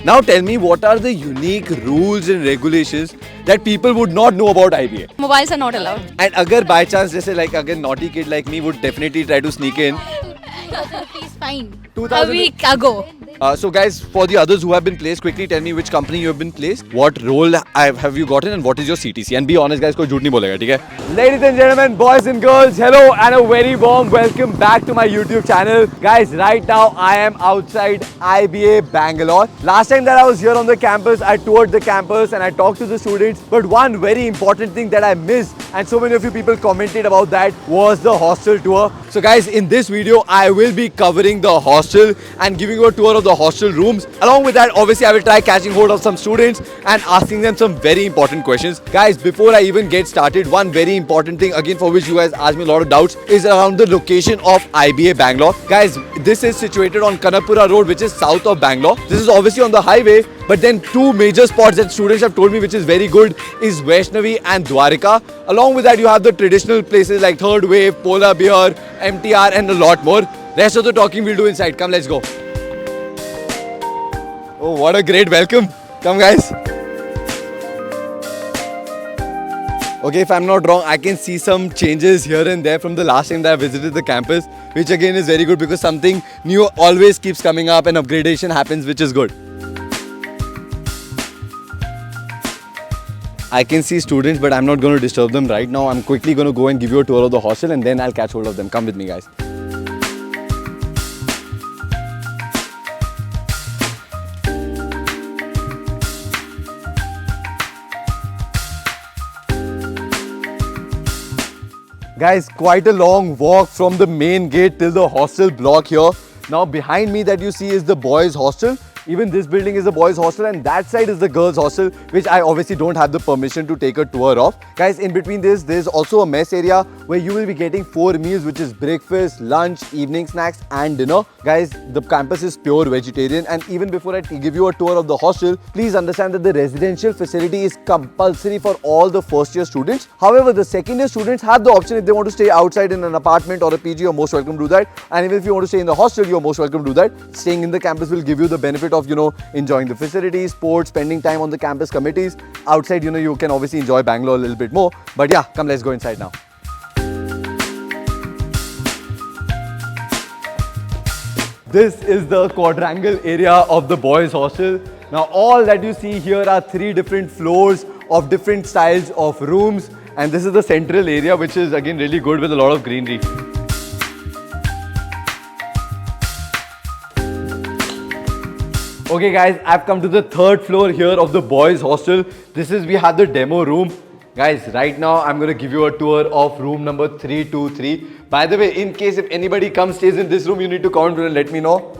Now tell me, what are the unique rules and regulations that people would not know about IBA? Mobiles are not allowed. And agar by chance, जैसे like again naughty kid like me would definitely try to sneak in. 2000 rupees fine. 2000 A week ago. So guys, for the others who have been placed, quickly tell me which company you have been placed, what role have you gotten, and what is your CTC? And be honest, guys, कोई झूठ नहीं बोलेगा, ठीक है? Ladies and gentlemen, boys and girls, hello and a very warm welcome back to my YouTube channel. Guys, right now I am outside IBA Bangalore. Last time that I was here on the campus, I toured the campus and I talked to the students. But one very important thing that I missed, and so many of you people commented about that, was the hostel tour. So guys, in this video, I will be covering the hostel and giving you a tour of the hostel rooms. Along with that, obviously, I will try catching hold of some students and asking them some very important questions. Guys, before I even get started, one very important thing, again, for which you guys asked me a lot of doubts, is around the location of IBA Bangalore. Guys, this is situated on Kanapura Road, which is south of Bangalore. This is obviously on the highway, but then two major spots that students have told me which is very good is Vaishnavi and Dwarika. Along with that, you have the traditional places like Third Wave, Polar Bear, MTR and a lot more. Rest of the talking we'll do inside. Come, let's go. Oh, what a great welcome. Come, guys. Okay, if I'm not wrong, I can see some changes here and there from the last time that I visited the campus, which again is very good because something new always keeps coming up and upgradation happens, which is good. I can see students, but I'm not going to disturb them right now. I'm quickly going to go and give you a tour of the hostel and then I'll catch hold of them. Come with me, guys. Guys, quite a long walk from the main gate till the hostel block here. Now behind me that you see is the boys hostel. Even this building is a boys hostel and that side is the girls hostel, which I obviously don't have the permission to take a tour of. Guys, in between this, there's also a mess area where you will be getting 4 meals, which is breakfast, lunch, evening snacks and dinner. Guys, the campus is pure vegetarian, and even before I give you a tour of the hostel, please understand that the residential facility is compulsory for all the first year students. However, the second year students have the option if they want to stay outside in an apartment or a PG, you're most welcome to do that. And even if you want to stay in the hostel, you're most welcome to do that. Staying in the campus will give you the benefit of, enjoying the facilities, sports, spending time on the campus committees. Outside, you can obviously enjoy Bangalore a little bit more. But yeah, come, let's go inside now. This is the quadrangle area of the boys hostel. Now all that you see here are 3 different floors of different styles of rooms, and this is the central area, which is again really good with a lot of greenery. Okay guys, I've come to the 3rd floor here of the boys hostel. We have the demo room. Guys, right now I'm going to give you a tour of room number 323. By the way, in case if anybody comes stays in this room, you need to comment and let me know.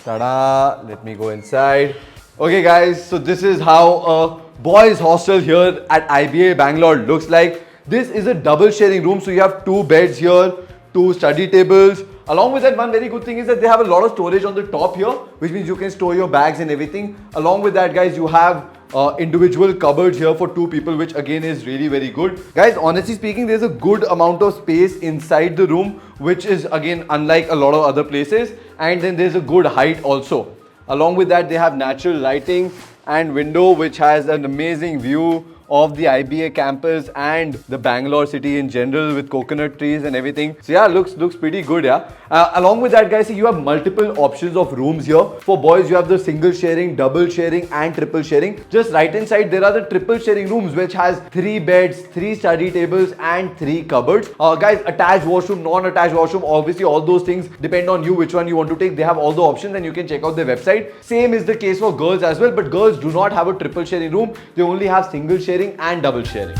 Tada! Let me go inside. Okay guys, so this is how a boys hostel here at IBA Bangalore looks like. This is a double sharing room, so you have 2 beds here, 2 study tables. Along with that, one very good thing is that they have a lot of storage on the top here, which means you can store your bags and everything. Along with that, guys, you have individual cupboards here for 2 people, which again is really very good. Guys, honestly speaking, there's a good amount of space inside the room, which is again unlike a lot of other places. And then there's a good height also. Along with that, they have natural lighting and window, which has an amazing view of the IBA campus and the Bangalore city in general with coconut trees and everything. So yeah, looks pretty good, yeah. Along with that, guys, see, you have multiple options of rooms here. For boys, you have the single sharing, double sharing and triple sharing. Just right hand side, there are the triple sharing rooms, which has 3 beds, 3 study tables and 3 cupboards. Guys, attached washroom, non-attached washroom, obviously all those things depend on you, which one you want to take. They have all the options and you can check out their website. Same is the case for girls as well, but girls do not have a triple sharing room. They only have single sharing and double sharing.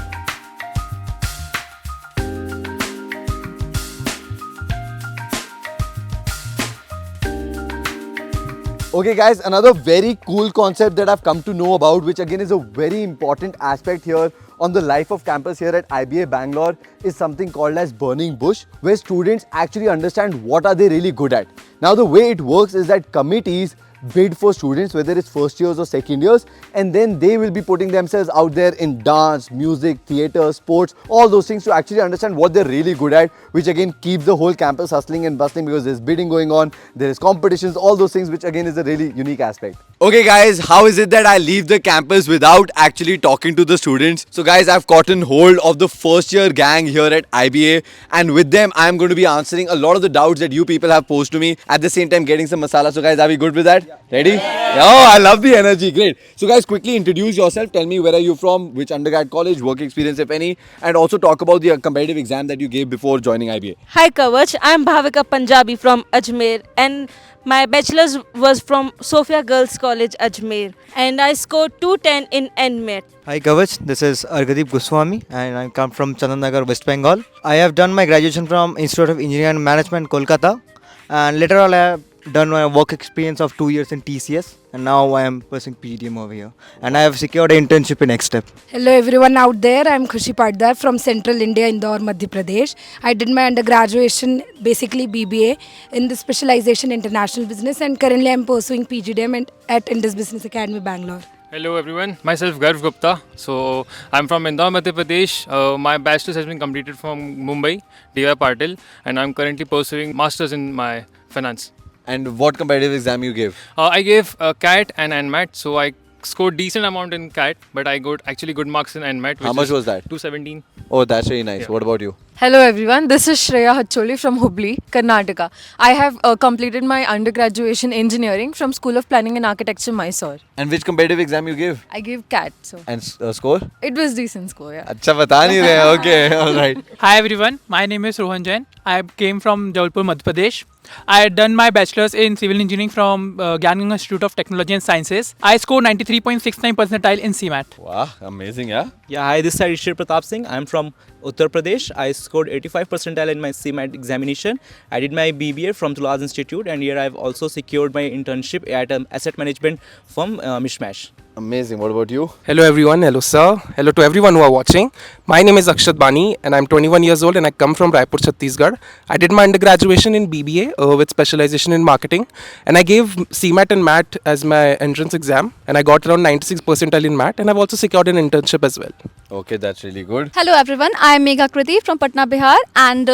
Okay guys, another very cool concept that I've come to know about, which again is a very important aspect here on the life of campus here at IBA Bangalore, is something called as burning bush, where students actually understand what are they really good at. Now the way it works is that committees bid for students, whether it's first years or second years, and then they will be putting themselves out there in dance, music, theatre, sports, all those things to actually understand what they're really good at, which again keeps the whole campus hustling and bustling because there's bidding going on, there is competitions, all those things, which again is a really unique aspect. Okay guys, how is it that I leave the campus without actually talking to the students? So guys, I've gotten hold of the first year gang here at IBA, and with them I'm going to be answering a lot of the doubts that you people have posed to me, at the same time getting some masala. So guys, are we good with that? Ready? Oh, I love the energy. Great. So guys, quickly introduce yourself. Tell me where are you from, which undergrad college, work experience if any, and also talk about the competitive exam that you gave before joining IBA. Hi Kavach, I am Bhavika Punjabi from Ajmer and my bachelor's was from Sophia Girls College Ajmer and I scored 210 in NMET. Hi Kavach, this is Argadeep Goswami and I come from Chandannagar, West Bengal. I have done my graduation from Institute of Engineering and Management, Kolkata, and later on I have done my work experience of 2 years in TCS, and now I am pursuing PGDM over here, and I have secured an internship in Next Step. Hello everyone out there, I am Khushi Patdar from Central India, Indore, Madhya Pradesh. I did my undergraduation, basically BBA, in the specialization International Business, and currently I am pursuing PGDM at Indus Business Academy, Bangalore. Hello everyone, myself Garv Gupta. So I'm from Indore, Madhya Pradesh. My bachelor's has been completed from Mumbai, DY Patil, and I'm currently pursuing masters in my finance. And what competitive exam you gave? I gave CAT and NMAT, so I scored decent amount in CAT, but I got actually good marks in NMAT. How much was that? 217. Oh, that's really nice. Yeah. What about you? Hello everyone, this is Shreya Hacholi from Hubli, Karnataka. I have completed my undergraduation engineering from School of Planning and Architecture, Mysore. And which competitive exam you gave? I gave CAT, so And score? it was decent score, yeah. अच्छा बता नहीं रहे. Okay, all right. Hi everyone, my name is Rohan Jain. I came from Jabalpur, Madhya Pradesh. I had done my bachelor's in civil engineering from Gyan Ganga Institute of Technology and Sciences. I scored 93.69 percentile in CMAT. Wow, amazing, yeah. Yeah, hi, this is Rishir Pratap Singh. I'm from Uttar Pradesh. I scored 85 percentile in my CMAT examination. I did my BBA from Tulaz Institute, and here I've also secured my internship at an asset management firm, Mishmash. Amazing. What about you? Hello everyone, hello sir, hello to everyone who are watching. My name is Akshat Bani and I'm 21 years old and I come from Raipur, Chhattisgarh. I did my undergraduation in BBA with specialization in marketing, and I gave CMAT and MAT as my entrance exam, and I got around 96 percentile in MAT, and I've also secured an internship as well. Okay, that's really good. Hello everyone, I am Megha Kriti from Patna, Bihar, and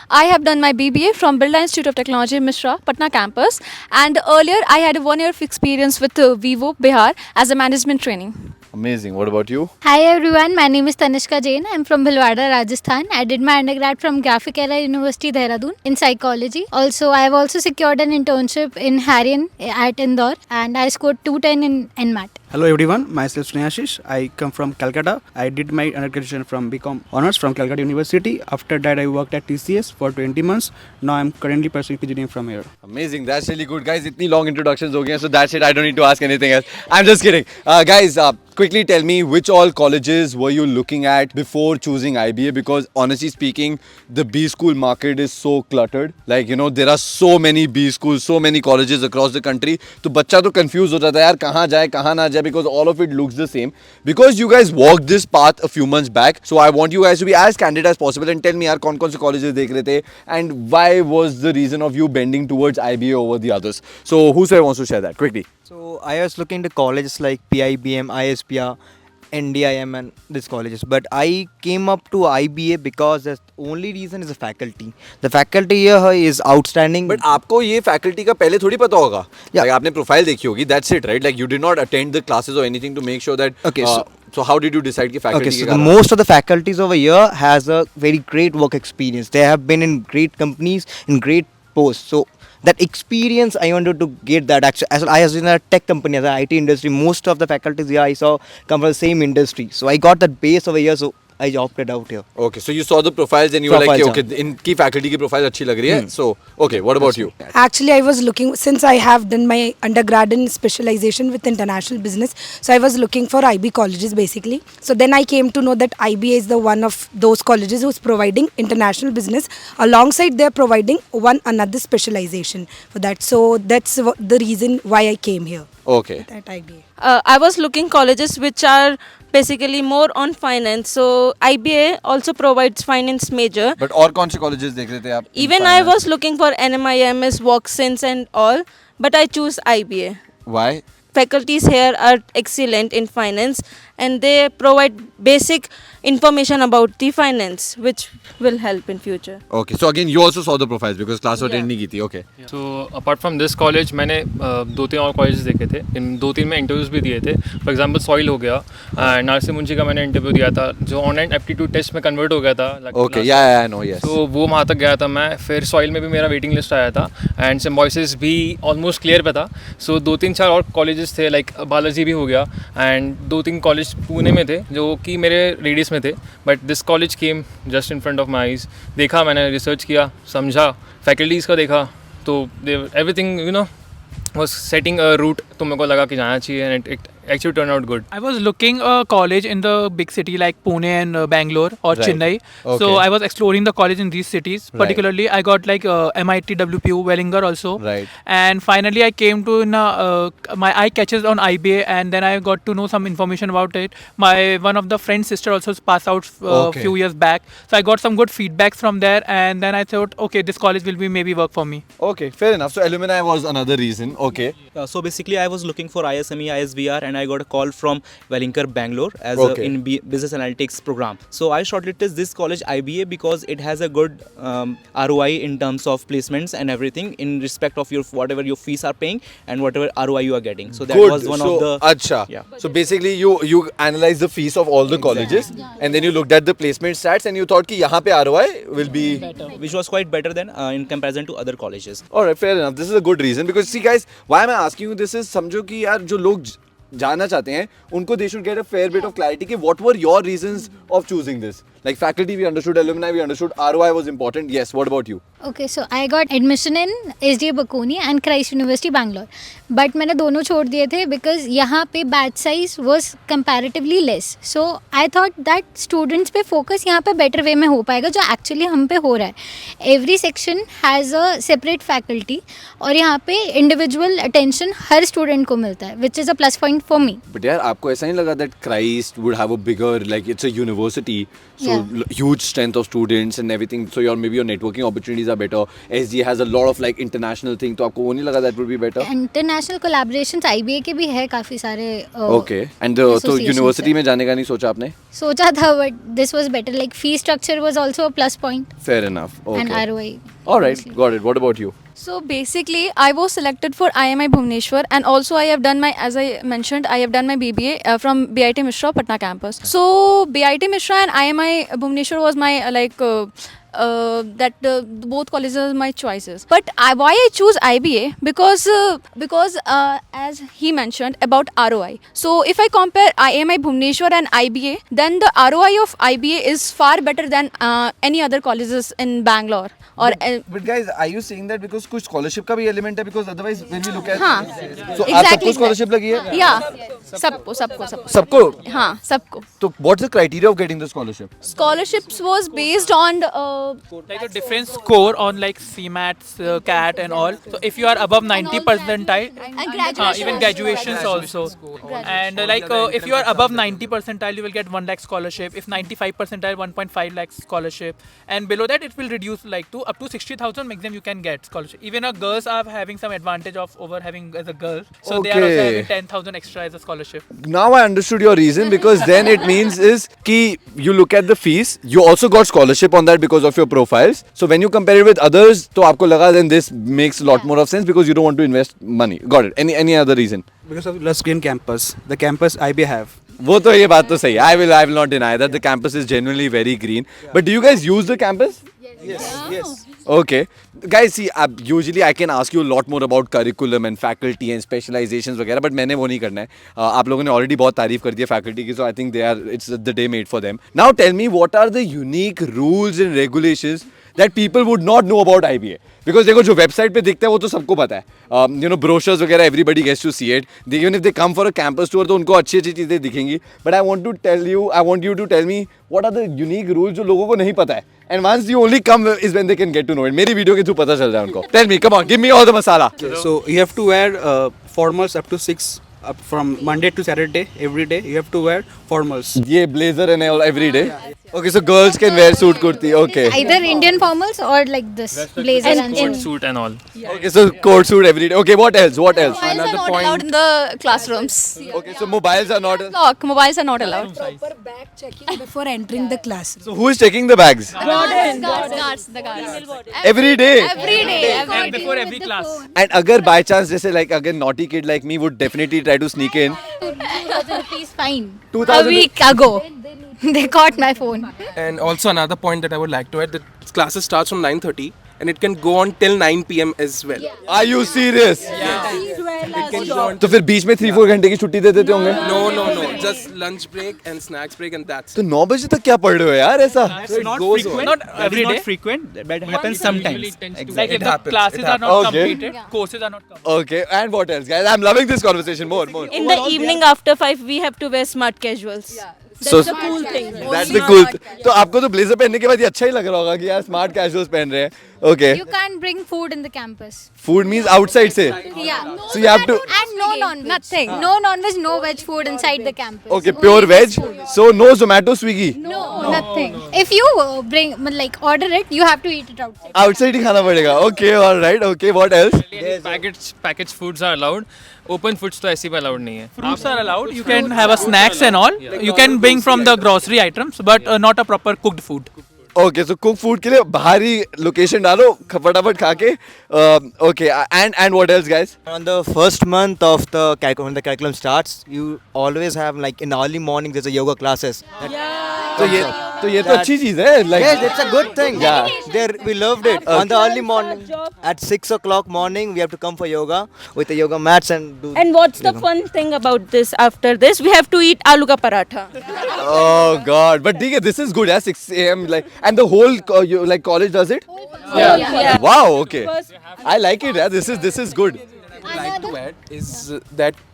I have done my BBA from Birla Institute of Technology, Mishra, Patna campus. And earlier I had a 1 year of experience with Vivo, Bihar as a management training. Amazing. What about you? Hi everyone, my name is Tanishka Jain. I'm from Bhilwara, Rajasthan. I did my undergrad from Graphic Era University, Dehradun in psychology. Also, I have also secured an internship in Harian at Indore, and I scored 210 in NMAT. Hello everyone, myself Snehashish. I come from Calcutta. I did my undergraduation from BCom Honours from Calcutta University. After that, I worked at TCS for 20 months. Now I'm currently pursuing PGDM from here. Amazing. That's really good, guys. Itni long introductions ho gaye, so that's it. I don't need to ask anything else. I'm just kidding. Guys, quickly tell me which all colleges were you looking at before choosing IBA? Because honestly speaking, the B school market is so cluttered. Like, you know, there are so many B schools, so many colleges across the country. तो बच्चा तो confused हो जाता है यार कहाँ जाए कहाँ ना जाए, because all of it looks the same. Because you guys walked this path a few months back, so I want you guys to be as candid as possible and tell me यार कौन कौन से colleges देख रहे थे and why was the reason of you bending towards IBA over the others. So whosoever wants to share that quickly. So I was looking to colleges like PIBM, ISPR, NDIM and these colleges, but I came up to IBA because the only reason is the faculty. The faculty here is outstanding. But आपको ये faculty का पहले थोड़ी पता होगा. Yeah. Like आपने profile देखी होगी. That's it, right? Like you did not attend the classes or anything to make sure that. Okay, so how did you decide कि faculty Okay, के so कारण? most of the faculties over here has a very great work experience. They have been in great companies, in great posts. So that experience, I wanted to get that. Actually, as I was in a tech company, as an IT industry, most of the faculties here I saw come from the same industry. So I got that base over here. So I opted out here. Okay, so you saw the profiles and you were like, Profiles, okay, इनकी faculty की profile अच्छी लग रही है. So, okay, what about you? Actually, I was looking, since I have done my undergrad in specialization with international business, so I was looking for IB colleges basically. So then I came to know that IBA is the one of those colleges who's providing international business. Alongside, they're providing another specialization for that. So that's the reason why I came here Okay. at IBA. I was looking colleges which are basically more on finance. So IBA also provides finance major. But और कौन से colleges देख रहे थे आप? Even I was looking for NMIMS, Walksins and all, but I choose IBA. Why? Faculties here are excellent in finance and they provide basic information about the finance which will help in future. Okay, so again, you also saw the profiles because class attend नहीं की थी. Okay. So apart from this college मैंने दो तीन और colleges देखे थे. इन दो तीन में interviews भी दिए थे. For example, soil हो गया. नारसी मुंशी का मैंने interview दिया था जो online aptitude test में convert हो गया था. Okay, yeah, I know, yes. तो वो वहाँ तक गया था मैं. फिर soil में भी मेरा waiting list आया था. And symbiosis भी almost clear पे था. So दो तीन चार और colleges थे like बालाजी भी हो गया. And दो तीन college पुणे में थे जो कि मेरे radius में थे. But this college came just in front of my eyes. देखा मैंने research किया समझा faculties का देखा तो everything you know was setting a route तो मेरे को लगा कि जाना चाहिए and it actually turned out good. I was looking a college in the big city like Pune and Bangalore or Right. Chennai. Okay. So I was exploring the college in these cities. Right. Particularly, I got like MIT, WPU, Wellinger also. Right. And finally, I came to my eye catches on IBA, and then I got to know some information about it. My one of the friend's sister also passed out Okay. few years back, so I got some good feedbacks from there. And then I thought, okay, this college will be maybe work for me. Okay, fair enough. So alumni was another reason. Okay. So basically, I was looking for ISME, ISVR, and I got a call from Wellinger, Bangalore, as Okay. in business analytics program. So I shortlisted this college IBA because it has a good ROI in terms of placements and everything in respect of your whatever your fees are paying and whatever ROI you are getting. So that Good. was one so, of the Acha. Yeah. So basically, you analyze the fees of all the colleges, and then you looked at the placement stats, and you thought कि यहाँ पे ROI will be which was quite better than in comparison to other colleges. Alright, fair enough. This is a good reason because see guys, why am I asking you this is समझो कि यार जो लोग जाना चाहते हैं उनको they should get a fair bit of clarity कि what were your reasons of choosing this? Like faculty we understood, alumni we understood, ROI was important. Yes, what about you? Okay, so I got admission in SDA Bakuni and Christ University Bangalore. But मैंने दोनों छोड़ दिए थे because यहाँ पे batch size was comparatively less. So I thought that students पे focus यहाँ पे better way में हो पाएगा जो actually हम पे हो रहा है. Every section has a separate faculty और यहाँ पे individual attention हर student को मिलता है, which is a plus point for me. But यार आपको ऐसा नहीं लगा that Christ would have a bigger like it's a university, so huge strength of students and everything. So maybe your networking opportunities are better. SDA has a lot of like international thing. तो आपको वो नहीं लगा that would be better? International collaborations IBA के भी है काफ़ी सारे. Okay. And तो associations university है. में जाने का नहीं सोचा आपने? सोचा था but this was better. Like fee structure was also a plus point Fair enough. Okay. and ROI. Alright, got it. What about you? So basically, I was selected for IMI Bhubaneswar, and also I have done my, as I mentioned, I have done my BBA from BIT Mishra, Patna campus. So BIT Mishra and IMI Bhubaneswar was my both colleges are my choices. But why I choose IBA? Because as he mentioned about ROI. So if I compare IMI Bhubaneswar and IBA, then the ROI of IBA is far better than any other colleges in Bangalore. But guys, are you saying that because कुछ scholarship का भी element है? Because otherwise when we look at हाँ, so आप सबको scholarship लगी है? Yeah, सबको. सबको? हाँ, सबको. So what's the criteria of getting the scholarship? Scholarships was based on Like a different score on like CMATs, CAT and all. So if you are above 90 percentile, even graduations also. And if you are above 90 percentile, you will get 1 lakh scholarship. If 95 percentile, 1.5 lakh scholarship. And below that, it will reduce like to up to 60,000 maximum you can get scholarship. Even girls are having some advantage of over having as a girl. So they are also having 10,000 extra as a scholarship. Now I understood your reason because then it means is कि you look at the fees, you also got scholarship on that because of your profiles. So when you compare it with others, तो आपको लगा then this makes a lot more of sense because you don't want to invest money. Got it. Any other reason? Because of lush green campus, the campus IB have. वो तो ये बात तो सही है. I will not deny that the campus is genuinely very green. But do you guys use the campus? Yes. Okay. Guys, see, usually I can ask you a lot more about curriculum and faculty and specializations वगैरह, but मैंने वो नहीं करना है. आप लोगों ने already बहुत तारीफ कर दी है faculty की, so I think it's the day made for them. Now tell me, what are the unique rules and regulations that people would not know about IBA? Because देखो जो website पे दिखता है वो तो सबको पता है. Brochures वगैरह everybody gets to see it. Even if they come for a campus tour तो उनको अच्छी चीज़ें दिखेंगी. But I want you to tell me what are the unique rules जो लोगों को नहीं पता है. And once you only come is when they can get to know it. मेरी वीडियो के थ्रू पता चल रहा है उनको. Tell me, come on, give me all the masala. So you have to wear formals up to 6 from Monday to Saturday, every day you have to wear formals. ये blazer and all every day. Okay, so girls can wear suit kurti. Okay. Either Indian formals or like this blazer and Court suit and all. Okay, so court suit every day. Okay, what else? What else? Mobiles are not allowed in the classrooms. Okay, so mobiles are not. Lock, mobiles are not allowed. Proper bag checking before entering the classroom. So who is checking the bags? Guards, the guards. Every day. Every day. And before every class. And agar by chance, जैसे like again naughty kid like me would definitely try to sneak in. 2,000 rupees fine. 2000. A week ago. They caught my phone. And also another point that I would like to add, that classes starts from 9:30 and it can go on till 9 p.m. as well. Are you serious? It can go on. तो फिर बीच में 3-4 घंटे की छुट्टी दे देते होंगे? No. Just lunch break and snacks break and that's तो 9 बजे तक क्या पढ़ रहे हो यार ऐसा? So it not goes frequent. on. Not That every is not day. frequent. That happens sometimes. Like if It the happens, classes it are not Okay. completed, courses are not completed. Okay, and what else, guys? I'm loving this conversation more. In the evening after 5, we have to wear smart casuals. So That's the cool thing. that's the cool. तो आपको तो blazer पहनने के बाद ये अच्छा ही लग रहा होगा कि यार स्मार्ट कैजुअल्स पहन रहे हैं. Okay. You can't bring food in the campus. Food means outside से. Yeah. So you have to. And no non-veg. Nothing. No non-veg, no veg food inside the campus. Okay, Only pure veg. food. So no Zomato, Swiggy. No, nothing. If you bring, like, order it, you have to eat it outside. Outside ही खाना पड़ेगा. Okay, all right. Okay, what else? Packaged foods are allowed. Open foods तो ऐसे भी allowed नहीं है. Fruits are allowed. You can have a snacks and all. You can bring from the grocery items, but not a proper cooked food. Okay, so cook food के लिए बाहरी location डालो, फटाफट खा के. Okay, and what else, guys? On the first month of the when the curriculum starts, you always have like in the early morning there's a yoga classes. तो ये तो अच्छी चीज है. Like, Yes, it's a good thing. Yeah. There we loved it. On the early morning, at 6 o'clock morning, we have to come for yoga with the yoga mats and do. And what's the fun thing about this? After this, we have to eat aloo ka paratha. Oh God! But ठीक है, this is good. Yeah, 6 a.m. like, and the whole like college does it. Yeah. Wow. Okay. I like it. Yeah, this is good. Like to add is that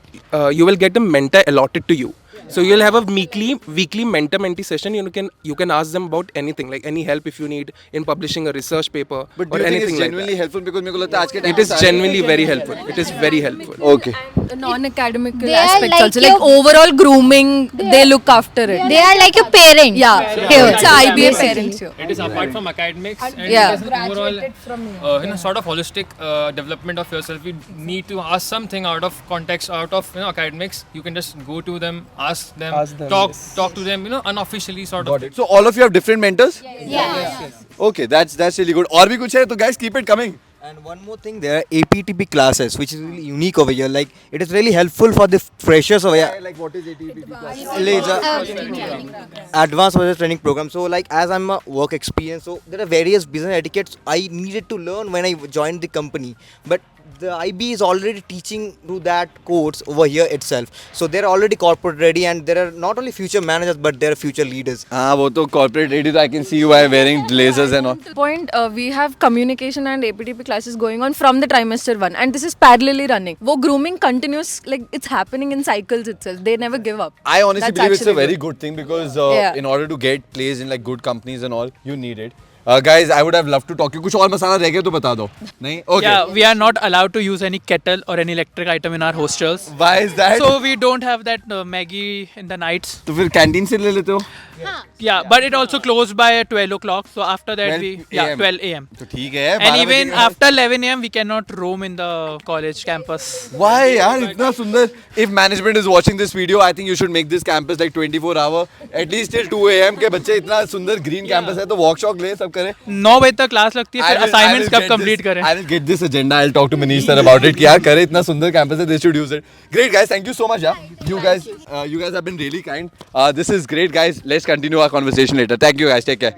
you will get a mentor allotted to you. So you'll have a weekly mentor-mentee session. You can ask them about anything, like any help if you need in publishing a research paper But do or you think anything it's like genuinely that. helpful? Because मेरे को लगता है आज के time It is genuinely very helpful. It is very helpful. Okay. The non-academic They are aspects like also, like your- overall grooming, they look after it. They are like your parent. Yeah, Here. it's a IBA parents here. It is apart from academics and Yeah. it is an overall sort of holistic development of yourself. You need to ask something out of context, out of academics. You can just go to them, ask them, talk to them, unofficially sort of. So all of you have different mentors? Yeah. Okay, that's really good. और भी कुछ है तो guys keep it coming. And one more thing, there are APTP classes, which is really unique over here. Like it is really helpful for the freshers over here. Like what is ATP class? Advanced Business Training Program. So like as I'm a work experience, so there are various business etiquettes I needed to learn when I joined the company. But the IB is already teaching through that course over here itself. So they're already corporate ready, and there are not only future managers but there are future leaders. हाँ वो तो corporate ready तो I can see you are wearing blazers and all. Point, we have communication and APTP classes going on from the trimester 1, and this is parallelly running. Wo grooming continues, like it's happening in cycles itself. They never give up. I honestly That's believe it's a actually very good thing because Yeah. in order to get placed in like good companies and all, you need it. Guys, I would have loved to talk to you. कुछ और मसाला रह गया तो बता दो. नहीं? Okay. Yeah, we are not allowed to use any kettle or any electric item in our hostels. Why is that? So we don't have that Maggie in the nights. तो फिर कैंटीन से ले लेते हो? Yeah, but it also closed by 12 o'clock. So after that 12 a.m. तो ठीक है. And 12 even बजे के after 11 a.m. we cannot roam in the college campus. Why यार इतना सुंदर? If management is watching this video, I think you should make this campus like 24 hour. At least till 2 a.m. के बच्चे इतना सुंदर green campus है तो walk shop ले सब करें. 9 बजे तक क्लास लगती है फिर असाइनमेंट्स कब कंप्लीट करें. I will get this agenda. I'll talk to Manish sir about it. कि यार करें इतना सुंदर campus है, they should use it. Great guys, thank you so much. You guys have been really kind. This is great guys. Let's continue our conversation later. Thank you guys. Take care.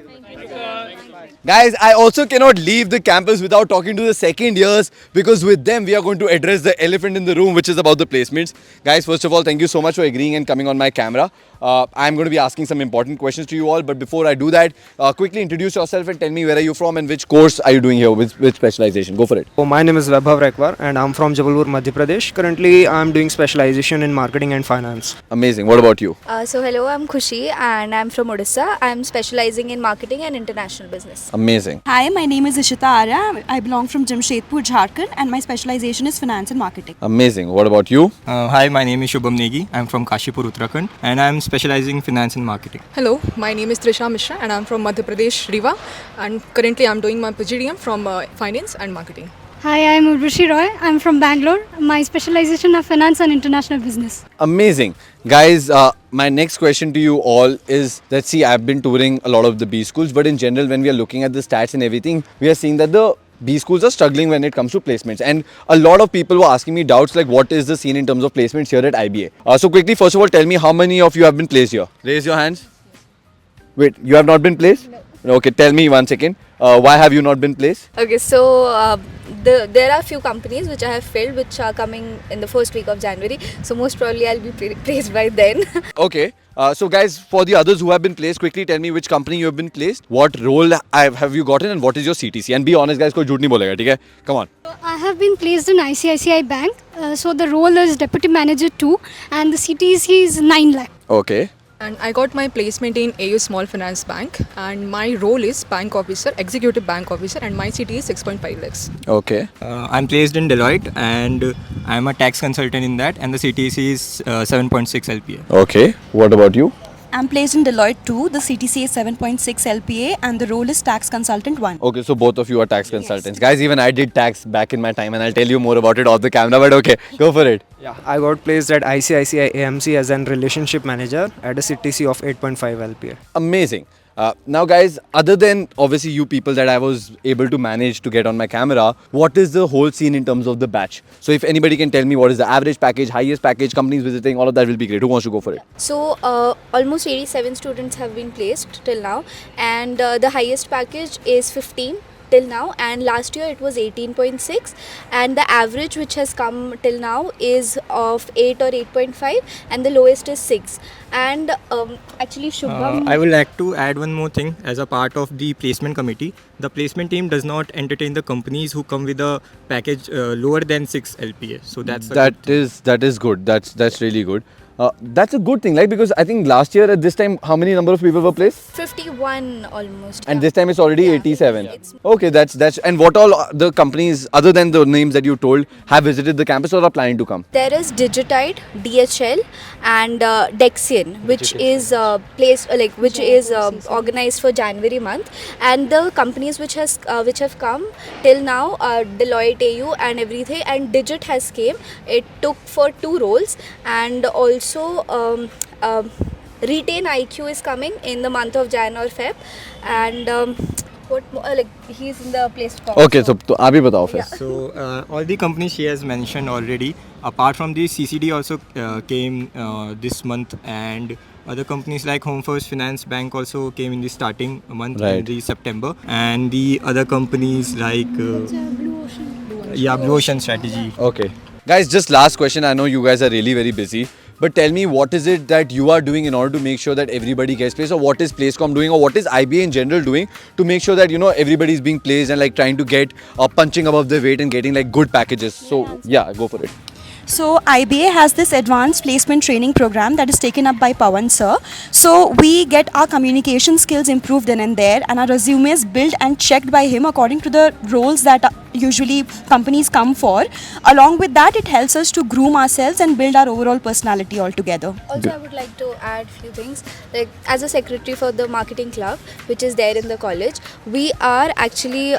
Guys, I also cannot leave the campus without talking to the second years because with them we are going to address the elephant in the room, which is about the placements. Guys, first of all, thank you so much for agreeing and coming on my camera. I'm going to be asking some important questions to you all. But before I do that, quickly introduce yourself and tell me where are you from and which course are you doing here, which specialization. Go for it. Oh, my name is Vaibhav Rekwar and I'm from Jabalpur, Madhya Pradesh. Currently, I'm doing specialization in marketing and finance. Amazing. What about you? So hello, I'm Khushi and I'm from Odisha. I'm specializing in marketing and international business. Amazing. Hi, my name is Ishita Arya. I belong from Jamshedpur, Jharkhand, and my specialization is finance and marketing. Amazing. What about you? Hi, my name is Shubham Negi. I'm from Kashipur, Uttarakhand, and I'm specializing in finance and marketing. Hello, my name is Trisha Mishra and I'm from Madhya Pradesh, Riva, and currently I'm doing my PGDM from finance and marketing. Hi, I'm Urvashi Roy. I'm from Bangalore. My specialization of finance and international business. Amazing. Guys, my next question to you all is that, see, I've been touring a lot of the B schools, but in general, when we are looking at the stats and everything, we are seeing that the B schools are struggling when it comes to placements. And a lot of people were asking me doubts like what is the scene in terms of placements here at IBA. So quickly, first of all, tell me how many of you have been placed here? Raise your hands. Wait, you have not been placed? No. Okay, tell me 1 second. Why have you not been placed? Okay, so there are a few companies which I have filled which are coming in the first week of January. So most probably I'll be placed by then. Okay. So guys, for the others who have been placed, quickly tell me which company you have been placed, what role have you gotten and what is your CTC? And be honest guys, कोई झूठ नहीं बोलेगा, ठीक है? Come on. I have been placed in ICICI Bank. So the role is Deputy Manager 2 and the CTC is 9 lakh. Okay. And I got my placement in AU Small Finance Bank and my role is Bank Officer, Executive Bank Officer, and my CT is 6.5 lakhs. Okay. I'm placed in Deloitte and I'm a tax consultant in that, and the CTC is 7.6 LPA. Okay. What about you? I'm placed in Deloitte 2. The CTC is 7.6 LPA and the role is tax consultant 1. Okay, so both of you are tax consultants. Guys, even I did tax back in my time and I'll tell you more about it off the camera, but okay, go for it. Yeah, I got placed at ICICI AMC as an relationship manager at a CTC of 8.5 LPA. Amazing. Now guys, other than obviously you people that I was able to manage to get on my camera, what is the whole scene in terms of the batch? So if anybody can tell me what is the average package, highest package, companies visiting, all of that will be great. Who wants to go for it? So almost 87 students have been placed till now and the highest package is 15 till now, and last year it was 18.6, and the average which has come till now is of 8 or 8.5 and the lowest is 6. And actually Shubham, I would like to add one more thing. As a part of the placement committee, the placement team does not entertain the companies who come with a package lower than 6 LPA. So that is good. That's really good. That's a good thing, right? Because I think last year at this time, how many number of people were placed? 51 almost. And this time it's already 87. Okay, that's and what all the companies other than the names that you told have visited the campus or are planning to come? There is Digitide, DHL, and Dexian, which is organized for January month. And the companies which have come till now are Deloitte, AU, and everything. And Digit has came. It took for 2 roles, and also Retain IQ is coming in the month of Jan or Feb, and what more, he's in the place to come. Okay, so आप ही बताओ फिर. So all the companies she has mentioned already. Apart from the CCD also came this month, and other companies like Home First Finance Bank also came in the starting month in the September, and the other companies like Blue Ocean Strategy. Okay. Guys, just last question. I know you guys are really very busy, but tell me, what is it that you are doing in order to make sure that everybody gets placed, or what is Placecom doing, or what is IBA in general doing to make sure that, you know, everybody is being placed and like trying to get punching above their weight and getting like good packages. So yeah, go for it. So IBA has this advanced placement training program that is taken up by Pawan sir. So we get our communication skills improved then and there, and our resumes built and checked by him according to the roles that usually companies come for. Along with that, it helps us to groom ourselves and build our overall personality altogether. Also, I would like to add few things. Like as a secretary for the marketing club, which is there in the college, we are actually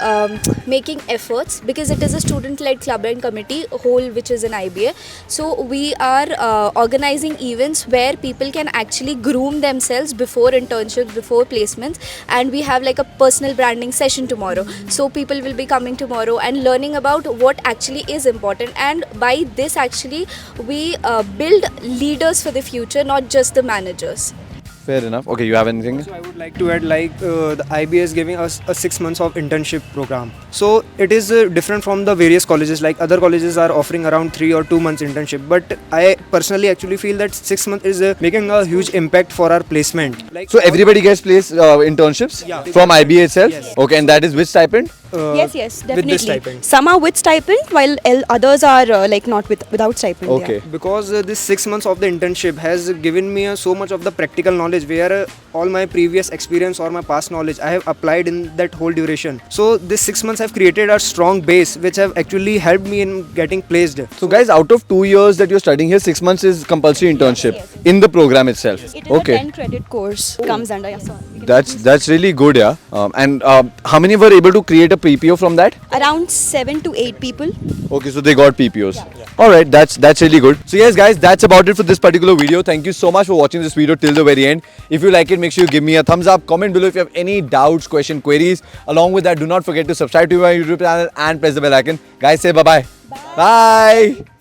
making efforts because it is a student-led club and committee whole, which is in IBA. So we are organizing events where people can actually groom themselves before internships, before placements, and we have like a personal branding session tomorrow. So people will be coming tomorrow and learning about what actually is important, and by this actually we build leaders for the future, not just the managers. Fair enough. Okay, you have anything? So I would like to add the IBA is giving us a 6 months of internship program. So it is different from the various colleges. Like other colleges are offering around 3 or 2 months internship, but I personally actually feel that 6 months is making a huge impact for our placement. Like So everybody gets placed internships from IBA itself? Yes. Okay, and that is which stipend? Yes, definitely. With this stipend. Some are with stipend, while others are not without stipend. Okay. Yeah. Because this 6 months of the internship has given me so much of the practical knowledge where all my previous experience or my past knowledge I have applied in that whole duration. So this 6 months have created a strong base which have actually helped me in getting placed. So guys, out of 2 years that you're studying here, 6 months is compulsory internship in the program itself. It is a 10 credit course comes under. Yeah, sorry. That's really good, yeah. And how many were able to create a PPO from that? Around 7 to 8 people. Okay, so they got PPOs. All right, that's really good. So yes, guys, that's about it for this particular video. Thank you so much for watching this video till the very end. If you like it, make sure you give me a thumbs up. Comment below if you have any doubts, question, queries. Along with that, do not forget to subscribe to my YouTube channel and press the bell icon. Guys, say bye-bye. Bye.